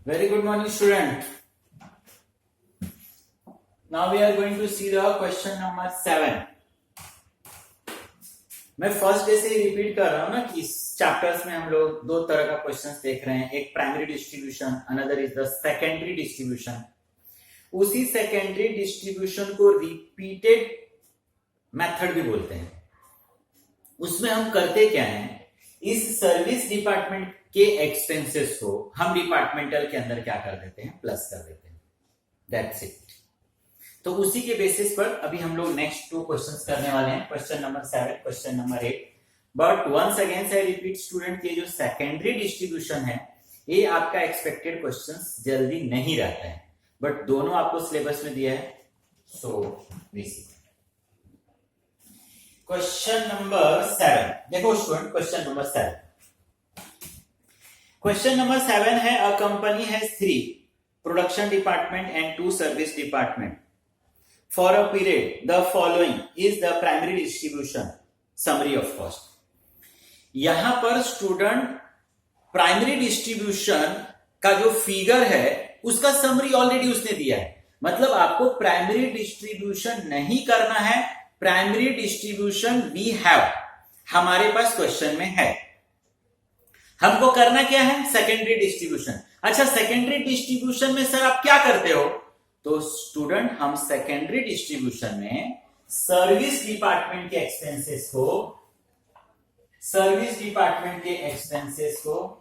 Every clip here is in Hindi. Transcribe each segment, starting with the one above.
Very good morning, student. Now we are going to see the question number 7. मैं फर्स्ट डे से ही रिपीट कर रहा हूं ना कि इस चैप्टर्स में हम लोग दो तरह का क्वेश्चंस देख रहे हैं, एक primary distribution, another is the secondary distribution. उसी सेकेंडरी डिस्ट्रीब्यूशन को रिपीटेड मेथड भी बोलते हैं। उसमें हम करते क्या है, इस सर्विस डिपार्टमेंट के एक्सपेंसेस को हम डिपार्टमेंटल के अंदर क्या कर देते हैं, प्लस कर देते हैं। That's it. तो उसी के बेसिस पर अभी हम लोग नेक्स्ट 2 क्वेश्चंस करने वाले हैं, question number 7, question number 8। But once again I repeat student, ये जो सेकेंडरी डिस्ट्रीब्यूशन है ये आपका एक्सपेक्टेड क्वेश्चंस जल्दी नहीं रहता है, बट दोनों आपको सिलेबस में दिया है। सो क्वेश्चन नंबर 7 देखो student, question number 7। Question number 7 है, a company has 3 production department and 2 service department for a period, the following is the primary distribution summary of cost. यहां पर स्टूडेंट प्राइमरी डिस्ट्रीब्यूशन का जो फिगर है उसका समरी ऑलरेडी उसने दिया है, मतलब आपको प्राइमरी डिस्ट्रीब्यूशन नहीं करना है। प्राइमरी डिस्ट्रीब्यूशन वी हैव, हमारे पास क्वेश्चन में है। हमको करना क्या है, सेकेंडरी डिस्ट्रीब्यूशन। अच्छा, सेकेंडरी डिस्ट्रीब्यूशन में सर आप क्या करते हो? तो स्टूडेंट हम सेकेंडरी डिस्ट्रीब्यूशन में सर्विस डिपार्टमेंट के एक्सपेंसेस को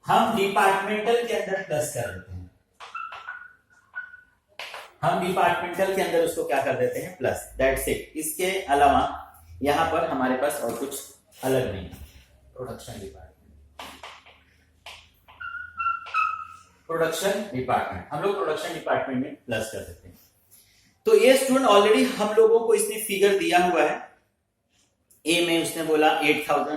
हम डिपार्टमेंटल के अंदर प्लस कर देते हैं। हम डिपार्टमेंटल के अंदर उसको क्या कर देते हैं, प्लस। That's it. इसके अलावा यहां पर हमारे पास और कुछ अलग नहीं है। प्रोडक्शन डिपार्टमेंट हम लोग प्रोडक्शन डिपार्टमेंट में प्लस कर देते हैं। तो ये स्टूडेंट ऑलरेडी हम लोगों को इसने फिगर दिया हुआ है। ए में उसने बोला 8000,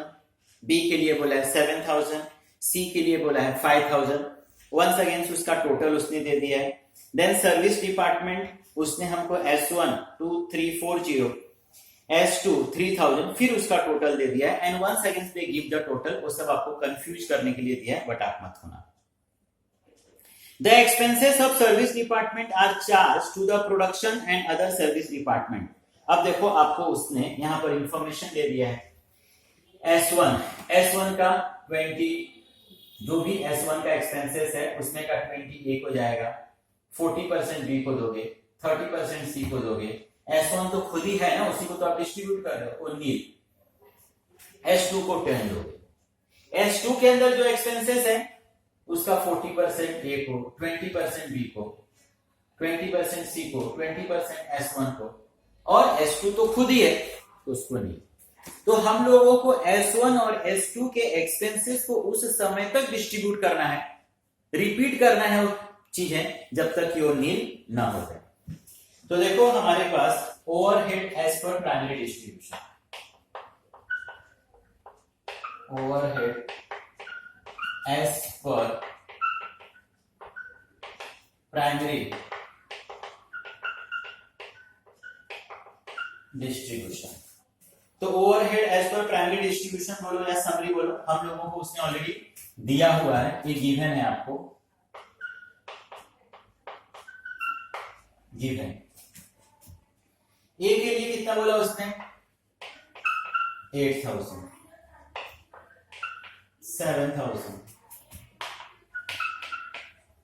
बी के लिए बोला है 7000, सी के लिए बोला है 5000। वंस अगेन उसका टोटल उसने दे दिया है। देन सर्विस डिपार्टमेंट उसने हमको S1 2340, S2 3000, फिर उसका टोटल दे दिया है। And once again they give the total. वो सब आपको कंफ्यूज करने के लिए दिया है, बट आप मत होना। The expenses of service department are charged to the production and other service department. अब देखो आपको उसने यहां पर इंफॉर्मेशन दे दिया है। S1 का 20, जो भी S1 का एक्सपेंसेस है उसमें का 20 A को जाएगा, 40% B को दोगे, 30% C को दोगे। S1 तो खुद ही है ना, उसी को तो आप डिस्ट्रीब्यूट कर रहे हो, ओनली। S2 को 10 दोगे। S2 के अंदर जो एक्सपेंसेस है उसका 40% A को, 20% B को, 20% C को, 20% S1 को, और S2 तो खुद ही है तो उसको नहीं। तो हम लोगों को S1 और S2 के एक्सपेंसेस को उस समय तक डिस्ट्रीब्यूट करना है, रिपीट करना है वो चीजें जब तक ये नील ना हो जाए। तो देखो हमारे पास overhead as per primary distribution, overhead as per primary distribution. तो overhead as per primary distribution बोलो या समरी बोलो, हम लोगों को उसने ऑलरेडी दिया हुआ है, ये गिवन है आपको, गिवन। ए के लिए कितना बोला उसने, 8000, 7000,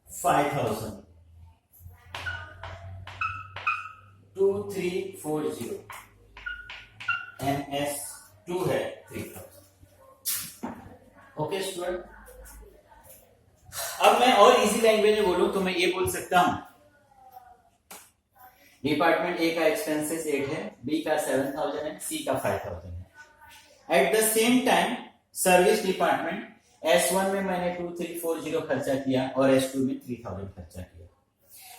5000, 2340, S2 है 3000। ओके स्टूडेंट, अब मैं और इजी लैंग्वेज में बोलूं तो मैं ये बोल सकता हूं, डिपार्टमेंट ए का एक्सपेंसेस 8 है, बी का 7000 है, सी का 5000 है। At the same time service department S1 में मैंने 2340 खर्चा किया और S2 में 3000 खर्चा किया।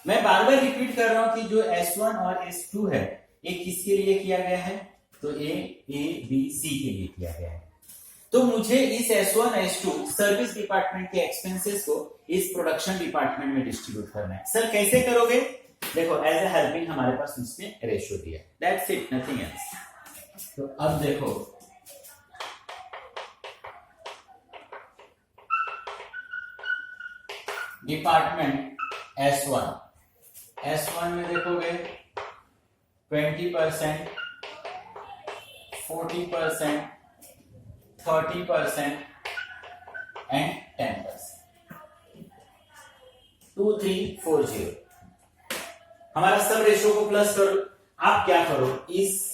मैं बार बार रिपीट कर रहा हूं कि जो S1 और S2 है ये किसके लिए किया गया है, तो A, B, C के लिए किया गया है। तो मुझे इस S1 S2 सर्विस डिपार्टमेंट के एक्सपेंसेस को इस प्रोडक्शन डिपार्टमेंट में डिस्ट्रीब्यूट करना है। सर कैसे करोगे, देखो एज ए हेल्पिंग हमारे पास उसने रेशियो दिया, दैट्स इट, नथिंग एल्स। तो अब देखो डिपार्टमेंट S1, S1 में देखोगे 20%, 40%, 30% एंड 10%। 2340। हमारा सब रेशो को प्लस करो। आप क्या करो, इस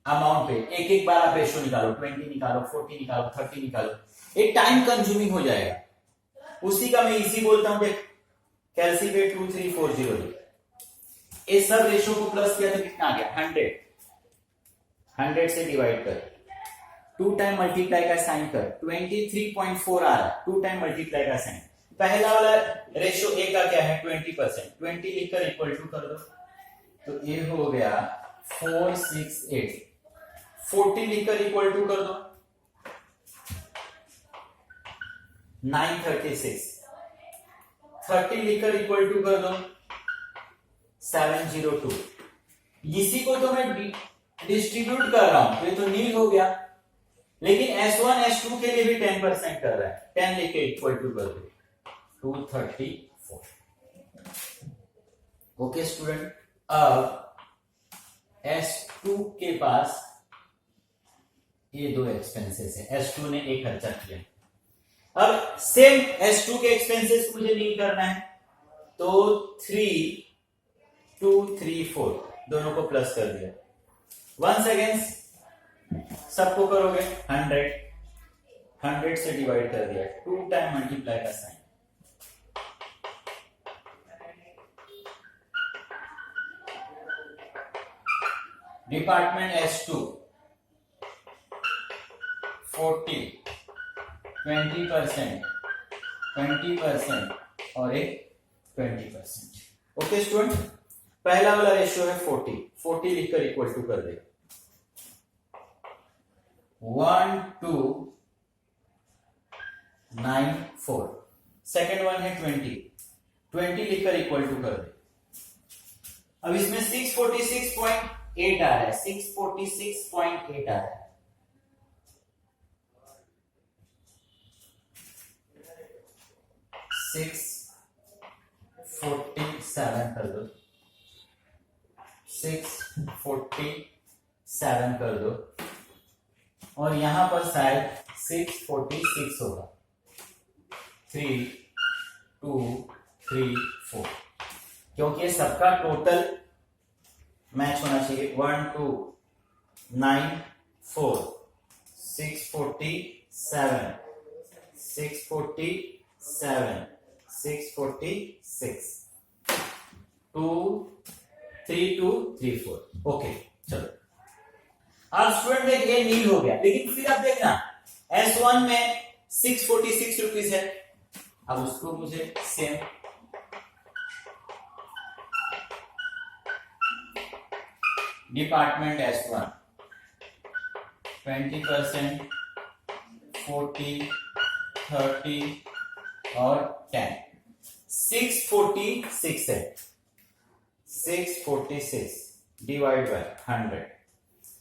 अमाउंट पे एक एक बार आप रेशो निकालो, 20 निकालो, 40 निकालो, 30 निकालो, एक टाइम कंज्यूमिंग हो जाएगा। उसी का मैं इसी बोलता हूं कि कैलकुलेट 2340। इस सब रेशो को प्लस किया तो कितना आ गया 100, 100 से डिवाइड कर, 2 टाइम मल्टीप्लाई का साइन कर, 23.4 आ रहा है, 2 टाइम मल्टीप्लाई का साइन। पहला वाला रेशो ए का क्या है 20%, 20 लिखकर इक्वल टू कर दो, तो ये हो गया 468, 40 लिखकर इक्वल टू कर दो 936, 30 लिखकर इक्वल टू कर दो 702। इसी को तो मैं डिस्ट्रीब्यूट कर रहा हूं, तो ये तो नील हो गया, लेकिन S1 S2 के लिए भी 10% कर रहा है, 10 लिखे इक्वल टू कर दो 234। ओके स्टूडेंट, अब S2 के पास ये दो एक्सपेंसेस है, S2 ने एक खर्चा किया। अब सेम S2 के एक्सपेंसेस मुझे नील करना है, तो 3 2 3 4 दोनों को प्लस कर दिया। वंस अगेन सबको करोगे 100, 100 से डिवाइड कर दिया, 2 टाइम मल्टीप्लाई का साइन, डिपार्टमेंट S2 40, 20%, 20% और एक 20%। ओके स्टूडेंट, पहला वाला रेशियो है 40, 40 लिखकर इक्वल टू कर दे 1294। सेकेंड वन है 20, 20 लिखकर इक्वल टू कर दे। अब इसमें 646.8 आ रहा है, 646.8 आ रहा है, 647 कर दो, 647 कर दो, और यहां पर शायद 646 होगा, 3 2 3 4, क्योंकि सबका टोटल मैच होना चाहिए। 1 2 9 4 647 647 646 2 3 2 3 4। ओके चलो, अब स्टूडेंट देख ये नील हो गया, लेकिन फिर आप देखना S1 में 646 रुपीज है। अब उसको मुझे सेम डिपार्टमेंट S1 20%, 40, 30 और 10, 646 है, 646 डिवाइड बाय 100,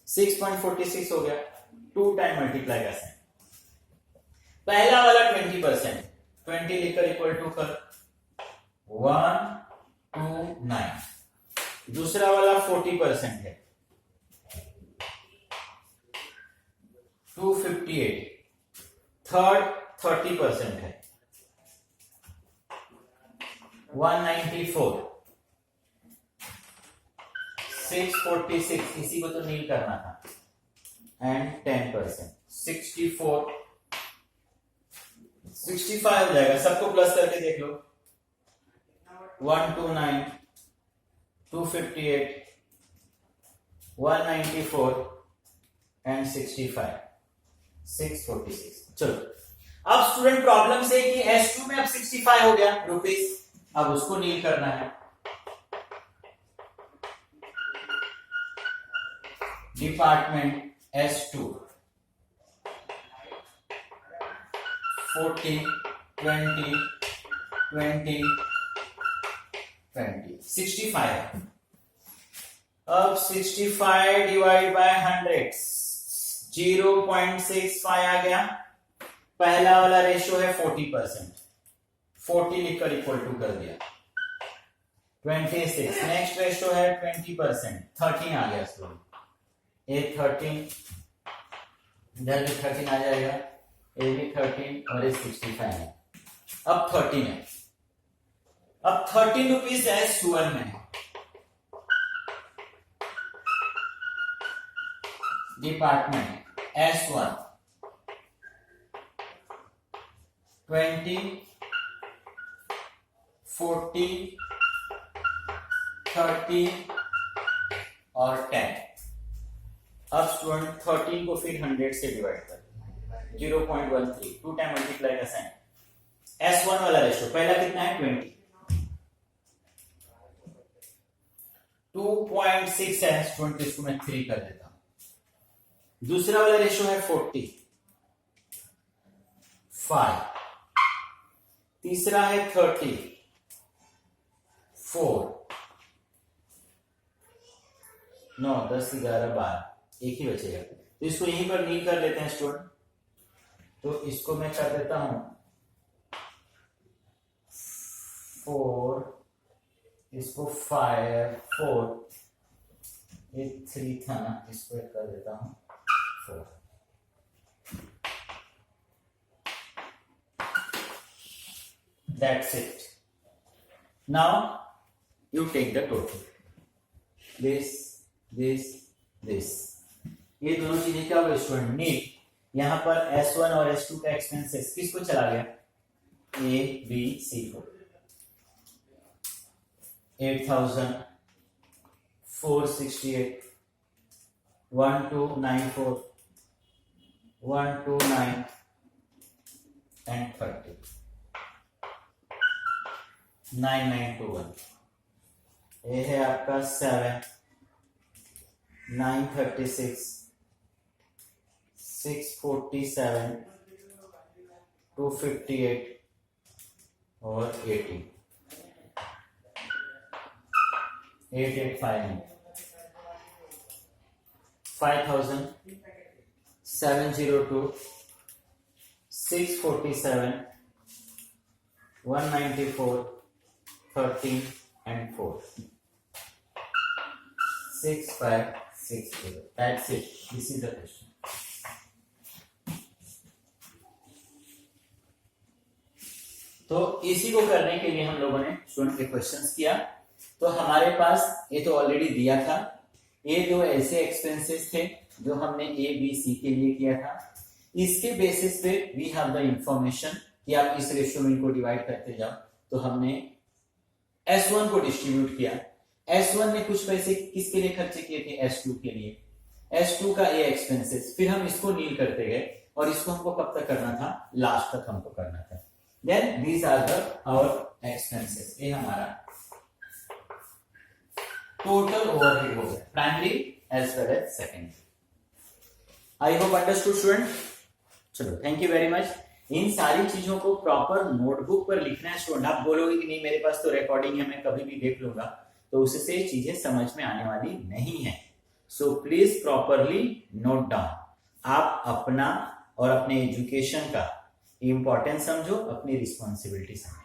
6.46 हो गया, 2 टाइम मल्टीप्लाई का साइन। पहला वाला 20%, 20 लिखकर इक्वल टू कर 129। दूसरा वाला 40% है, 258। थर्ड 30% है, 194। 646, इसी को तो नील करना था, एंड 10%, 64, 65 हो जाएगा। सबको प्लस करके देख लो, 129, 258, 194 एंड 65, 646। चलो, अब स्टूडेंट प्रॉब्लम से कि S2 में अब 65 हो गया रुपीस, अब उसको नील करना है। Department S2 40, 20, 20, 20, 65। अब 65 डिवाइड बाय 100, 0.65 आ गया। पहला वाला रेशियो है 40%, 40 लिखकर इक्वल टू कर दिया 26। नेक्स्ट रेशो है 20%, 13 आ गया स्टूडेंट, ए 13, इधर भी 13 आ जाएगा, ए भी 13 और ए 65 है। अब 13 है, अब 13 रुपीज S1 में है। डिपार्टमेंट S1 20, 40, 30 और 10। अब स्टूडेंट 13 को फिर 100 से डिवाइड कर 0.13, 2 टाइम मल्टीप्लाई का साइन। S1 वाला रेशो पहला कितना है 20, 2.6 है स्टूडेंट, इसको मैं 3 कर देता हूं। दूसरा वाला रेशो है 40, 5। तीसरा है 30, 4। 9, 10, 11, 12, एक ही बचेगा, तो इसको यहीं पर नील कर लेते हैं स्टूडेंट। तो इसको मैं कर देता हूं 4, इसको 5, 4, ये 3 था ना, इसको कर देता हूं 4। That's it. Now you take the total. This. ये दोनों चीजें क्या हुआ स्टूडेंट? नीट। यहां पर S1 और S2 का एक्सपेंसेस किसको चला गया? A, B, C को। 8,000, 468, 1294, 129 and 30, 9921। ये है आपका 7, 936, 647, 258 और 80, 8859, 5000, 702, 647, 194, 13 and 4, 6560. That's it. This is the question. तो इसी को करने के लिए हम लोगों ने स्टूडेंट के क्वेश्चंस किया। तो हमारे पास ये तो ऑलरेडी दिया था, ये दो ऐसे एक्सपेंसेस थे जो हमने A, B, C के लिए किया था। इसके बेसिस पे वी हैव द इंफॉर्मेशन कि आप इस रेशियो में इनको डिवाइड करते जाओ। तो हमने S1 को डिस्ट्रीब्यूट किया। S1 ने कुछ पैसे किसके लिए खर्चे किए थे? S2 के लिए। S2 का ये एक्सपेंसेस, फिर हम इसको नील करते गए और इसको हमको कब तक करना था? लास्ट तक हमको करना था। Then these are the our expenses. ये हमारा टोटल ओवरहेड हो गया, primary as well as secondary. I hope understood student. चलो, थैंक यू वेरी मच। इन सारी चीजों को प्रॉपर नोटबुक पर लिखना है स्टूडेंट। आप बोलोगे कि नहीं मेरे पास तो रिकॉर्डिंग है, मैं कभी भी देख लूंगा, तो उससे चीजें समझ में आने वाली नहीं है। So please properly note down. आप अपना और अपने एजुकेशन का इंपॉर्टेंस समझो, अपनी रिस्पॉन्सिबिलिटी समझो।